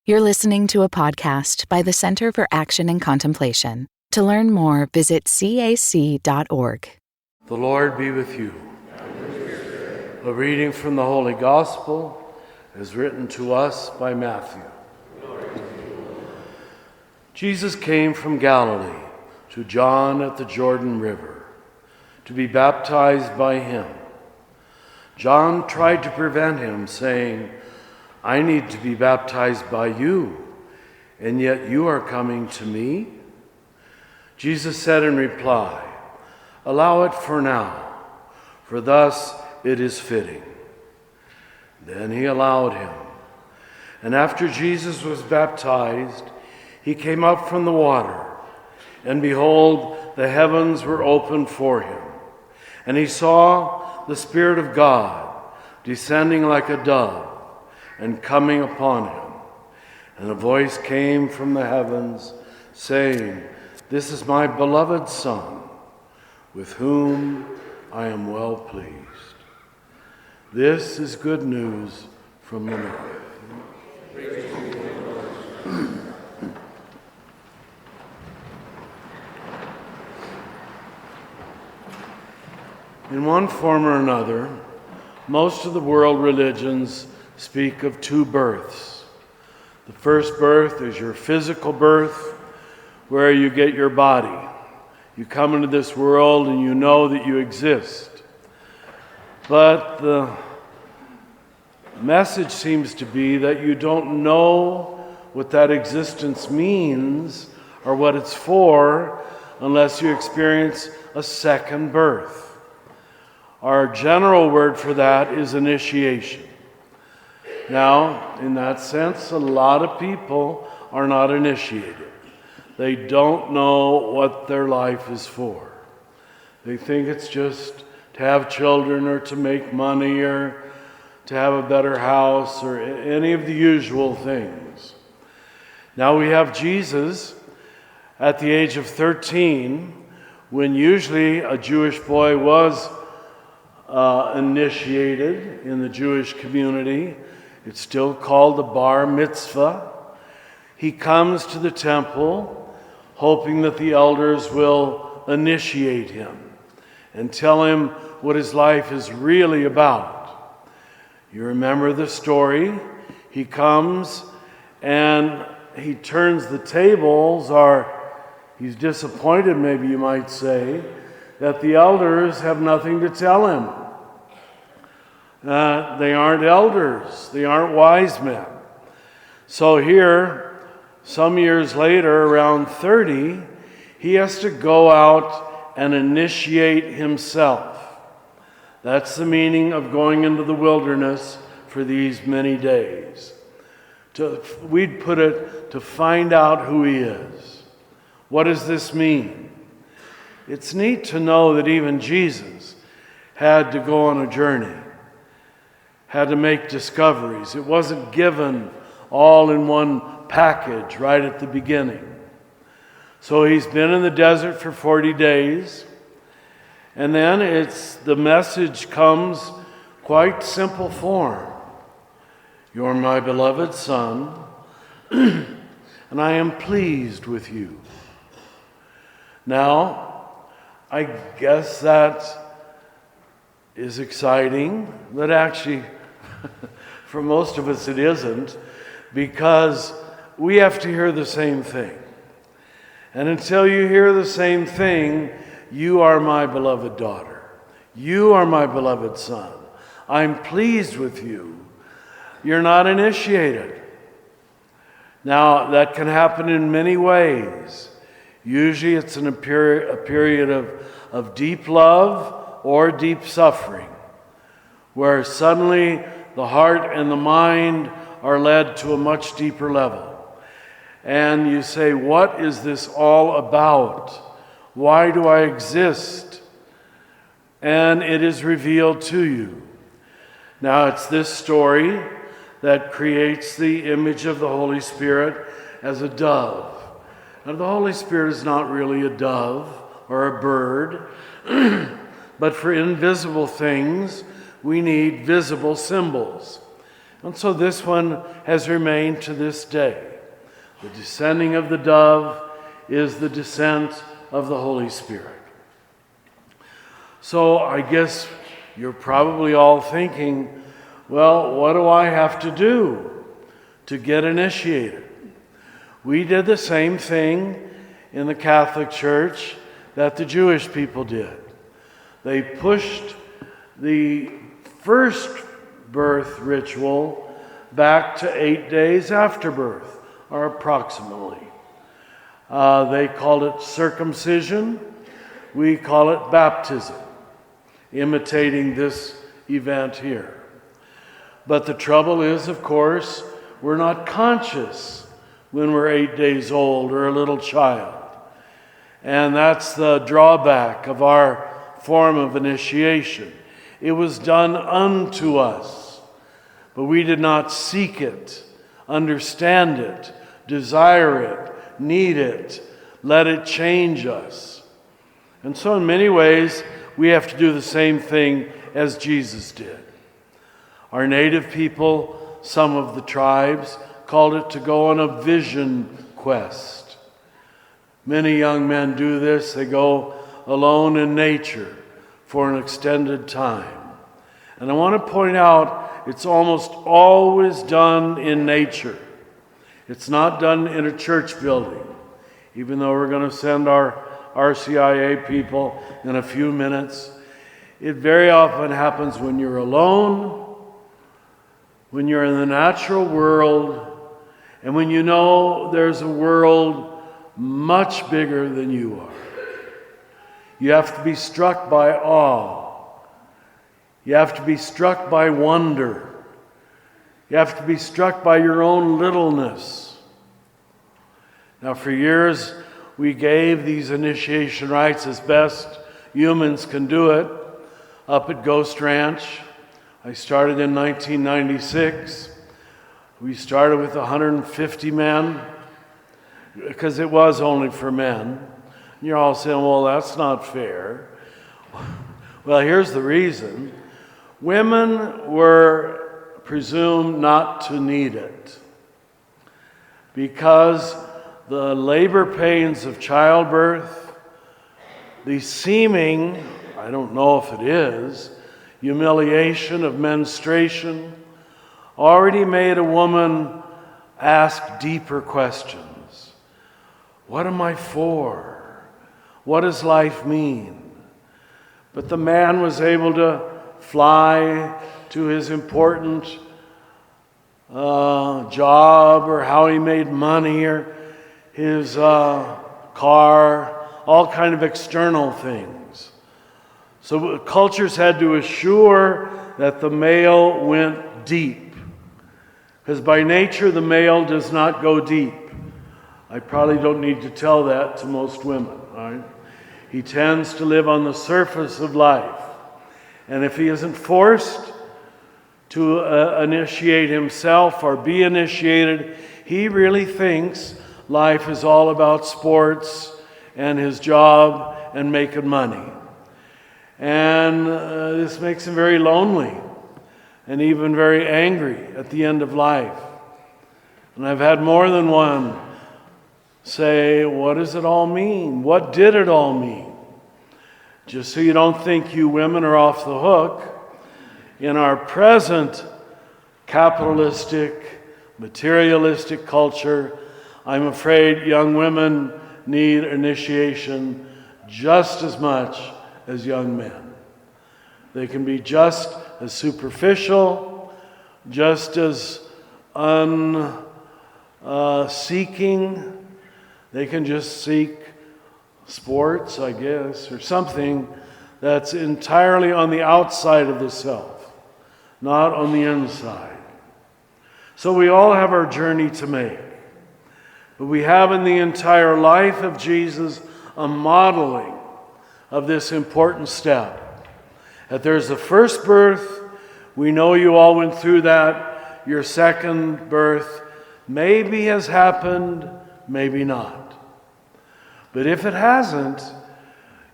You're listening to a podcast by the Center for Action and Contemplation. To learn more, visit cac.org. The Lord be with you. A reading from the Holy Gospel is written to us by Matthew. Jesus came from Galilee to John at the Jordan River to be baptized by him. John tried to prevent him, saying, "I need to be baptized by you, and yet you are coming to me?" Jesus said in reply, "Allow it for now, for thus it is fitting." Then he allowed him. And after Jesus was baptized, he came up from the water, and behold, the heavens were opened for him. And he saw the Spirit of God descending like a dove and coming upon him. And a voice came from the heavens, saying, "This is my beloved Son, with whom I am well pleased." This is good news from the Lord. In one form or another, most of the world religions speak of two births. The first birth is your physical birth, where you get your body. You come into this world and you know that you exist. But the message seems to be that you don't know what that existence means or what it's for unless you experience a second birth. Our general word for that is initiation. Now, in that sense, a lot of people are not initiated. They don't know what their life is for. They think it's just to have children or to make money or to have a better house or any of the usual things. Now we have Jesus at the age of 13, when usually a Jewish boy was initiated in the Jewish community. It's still called the bar mitzvah. He comes to the temple hoping that the elders will initiate him and tell him what his life is really about. You remember the story. He comes and he turns the tables, or he's disappointed, maybe you might say, that the elders have nothing to tell him. They aren't elders. They aren't wise men. So here, some years later, around 30, he has to go out and initiate himself. That's the meaning of going into the wilderness for these many days. We'd put it, to find out who he is. What does this mean? It's neat to know that even Jesus had to go on a journey, had to make discoveries. It wasn't given all in one package right at the beginning. So he's been in the desert for 40 days, and then the message comes quite simple form. "You're my beloved Son, and I am pleased with you." Now, I guess that is exciting, but actually, for most of us it isn't, because we have to hear the same thing. And until you hear the same thing, "You are my beloved daughter. You are my beloved son. I'm pleased with you," you're not initiated. Now, that can happen in many ways. Usually it's in a period of deep love or deep suffering, where suddenly the heart and the mind are led to a much deeper level. And you say, "What is this all about? Why do I exist?" And it is revealed to you. Now, it's this story that creates the image of the Holy Spirit as a dove. Now, the Holy Spirit is not really a dove or a bird, but for invisible things, we need visible symbols. And so this one has remained to this day. The descending of the dove is the descent of the Holy Spirit. So I guess you're probably all thinking, well, what do I have to do to get initiated? We did the same thing in the Catholic Church that the Jewish people did. They pushed the first birth ritual back to 8 days after birth, or approximately. They called it circumcision. We call it baptism, imitating this event here. But the trouble is, of course, we're not conscious when we're 8 days old or a little child. And that's the drawback of our form of initiation. It was done unto us, but we did not seek it, understand it, desire it, need it, let it change us. And so in many ways, we have to do the same thing as Jesus did. Our native people, some of the tribes, called it to go on a vision quest. Many young men do this. They go alone in nature for an extended time. And I want to point out, it's almost always done in nature. It's not done in a church building, even though we're going to send our RCIA people in a few minutes. It very often happens when you're alone, when you're in the natural world, and when you know there's a world much bigger than you are. You have to be struck by awe. You have to be struck by wonder. You have to be struck by your own littleness. Now, for years, we gave these initiation rites as best humans can do it up at Ghost Ranch. I started in 1996. We started with 150 men because it was only for men. And you're all saying, well, that's not fair. Well, here's the reason. Women were presumed not to need it because the labor pains of childbirth, the seeming, I don't know if it is, humiliation of menstruation already made a woman ask deeper questions. What am I for? What does life mean? But the man was able to fly to his important job, or how he made money, or his car, all kind of external things. So cultures had to assure that the male went deep, because by nature the male does not go deep. I probably don't need to tell that to most women, right? He tends to live on the surface of life. And if he isn't forced to initiate himself or be initiated, he really thinks life is all about sports and his job and making money. And this makes him very lonely and even very angry at the end of life. And I've had more than one say, what does it all mean? What did it all mean? Just so you don't think you women are off the hook, in our present capitalistic, materialistic culture, I'm afraid young women need initiation just as much as young men. They can be just as superficial, just as unseeking. They can just seek sports, I guess, or something that's entirely on the outside of the self, not on the inside. So we all have our journey to make. But we have in the entire life of Jesus a modeling of this important step. That there's the first birth. We know you all went through that. Your second birth maybe has happened, maybe not. But if it hasn't,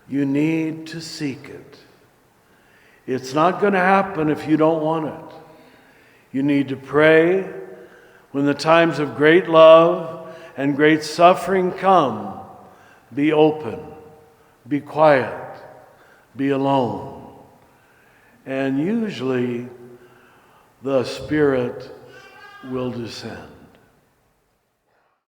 you need to seek it. It's not going to happen if you don't want it. You need to pray when the times of great love and great suffering come. Be open, be quiet, be alone. And usually the Spirit will descend.